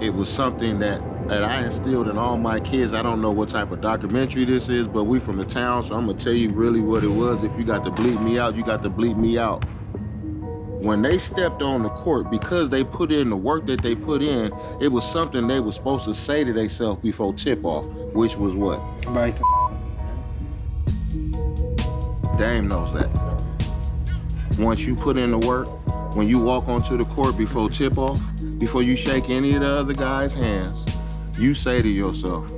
It was something that I instilled in all my kids. I don't know what type of documentary this is, but we from the town, so I'm gonna tell you really what it was. If you got to bleep me out, you got to bleep me out. When they stepped on the court, because they put in the work that they put in, it was something they were supposed to say to themselves before tip-off, which was what? Mike. Dame knows that. Once you put in the work, when you walk onto the court before tip-off, before you shake any of the other guys' hands, you say to yourself,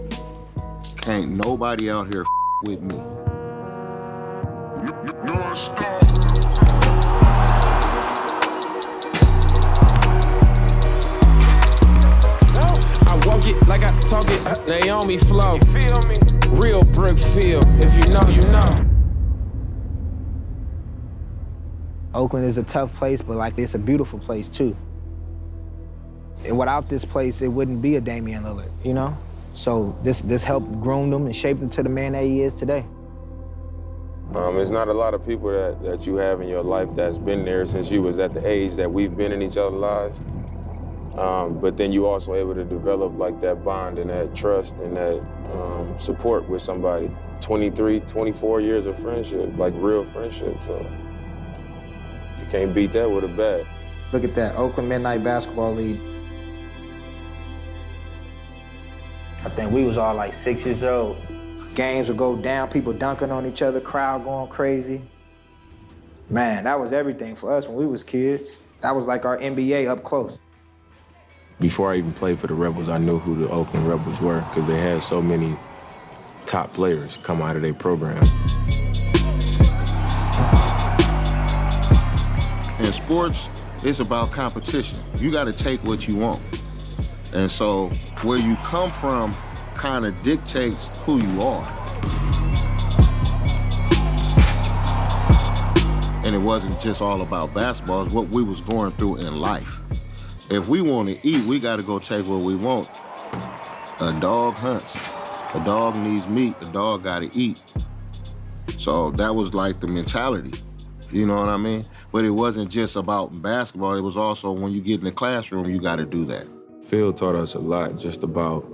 can't nobody out here with me. I walk it like I talk it, Naomi flow. You feel me? Real brick feel, if you know, you know. Oakland is a tough place, but like it's a beautiful place too. And without this place, it wouldn't be a Damian Lillard, you know? So this helped groom him and shape him to the man that he is today. There's not a lot of people that you have in your life that's been there since you was at the age that we've been in each other's lives. But then you also able to develop like that bond and that trust and that support with somebody. 23, 24 years of friendship, like real friendship, so you can't beat that with a bat. Look at that, Oakland Midnight Basketball League. I think we was all like 6 years old. Games would go down, people dunking on each other, crowd going crazy. Man, that was everything for us when we was kids. That was like our NBA up close. Before I even played for the Rebels, I knew who the Oakland Rebels were because they had so many top players come out of their program. In sports, it's about competition. You got to take what you want. And so where you come from kind of dictates who you are. And it wasn't just all about basketball, it's what we was going through in life. If we want to eat, we got to go take what we want. A dog hunts. A dog needs meat. A dog got to eat. So that was like the mentality. You know what I mean? But it wasn't just about basketball. It was also when you get in the classroom, you got to do that. Phil taught us a lot just about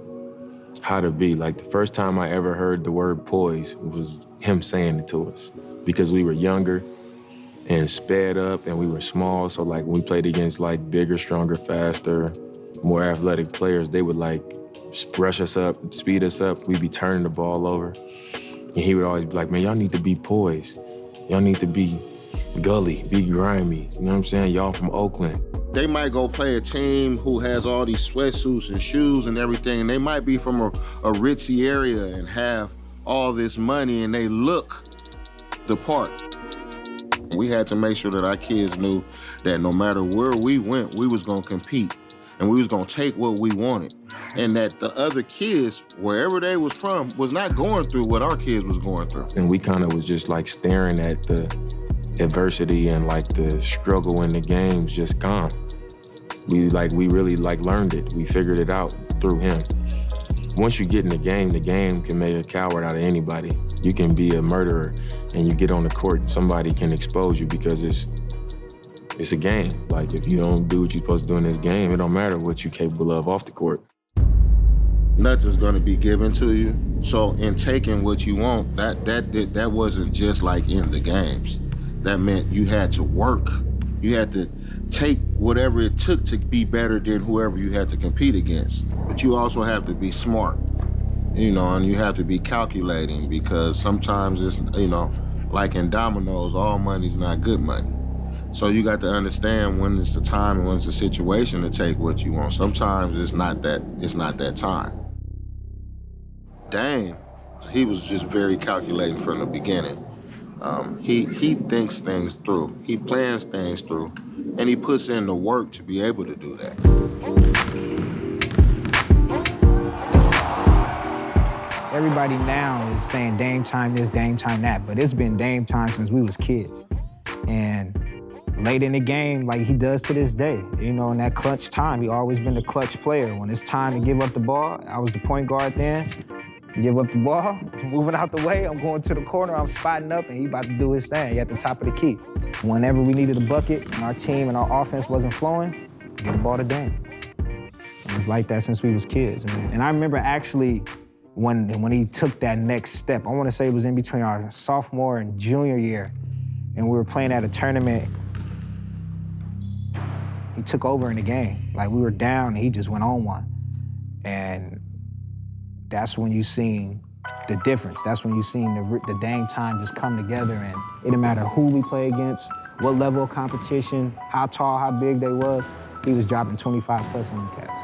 how to be. Like the first time I ever heard the word poise was him saying it to us because we were younger and sped up and we were small. So like when we played against like bigger, stronger, faster, more athletic players, they would like rush us up, speed us up. We'd be turning the ball over. And he would always be like, man, y'all need to be poised. Y'all need to be gully, be grimy. You know what I'm saying? Y'all from Oakland. They might go play a team who has all these sweatsuits and shoes and everything, and they might be from a ritzy area and have all this money and they look the part. We had to make sure that our kids knew that no matter where we went, we was gonna compete and we was gonna take what we wanted. And that the other kids, wherever they was from, was not going through what our kids was going through. And we kind of was just like staring at the adversity and like the struggle in the games just calm. We really learned it. We figured it out through him. Once you get in the game can make a coward out of anybody. You can be a murderer and you get on the court, somebody can expose you because it's a game. Like if you don't do what you're supposed to do in this game, it don't matter what you're capable of off the court. Nothing's gonna be given to you. So in taking what you want, that wasn't just like in the games. That meant you had to work. You had to take whatever it took to be better than whoever you had to compete against. But you also have to be smart, you know, and you have to be calculating because sometimes it's, you know, like in dominoes, all money's not good money. So you got to understand when it's the time and when it's the situation to take what you want. Sometimes it's not that time. Dame, he was just very calculating from the beginning. He thinks things through. He plans things through, and he puts in the work to be able to do that. Everybody now is saying Dame time this, Dame time that, but it's been Dame time since we was kids. And late in the game, like he does to this day, you know, in that clutch time, he always been the clutch player. When it's time to give up the ball, I was the point guard then. Give up the ball, moving out the way, I'm going to the corner, I'm spotting up, and he about to do his thing. He at the top of the key. Whenever we needed a bucket and our team and our offense wasn't flowing, get the ball to Dame. It was like that since we was kids, man. And I remember actually when he took that next step, I want to say it was in between our sophomore and junior year, and we were playing at a tournament. He took over in the game. Like, we were down and he just went on one. And that's when you seen the difference. That's when you seen the Dame time just come together, and it didn't matter who we play against, what level of competition, how tall, how big they was, he was dropping 25 plus on them cats.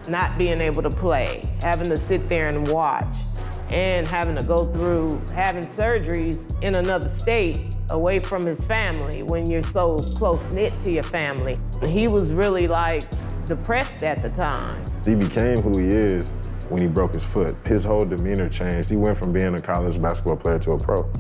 Not being able to play, having to sit there and watch, and having to go through having surgeries in another state away from his family when you're so close-knit to your family. He was really like depressed at the time. He became who he is when he broke his foot. His whole demeanor changed. He went from being a college basketball player to a pro.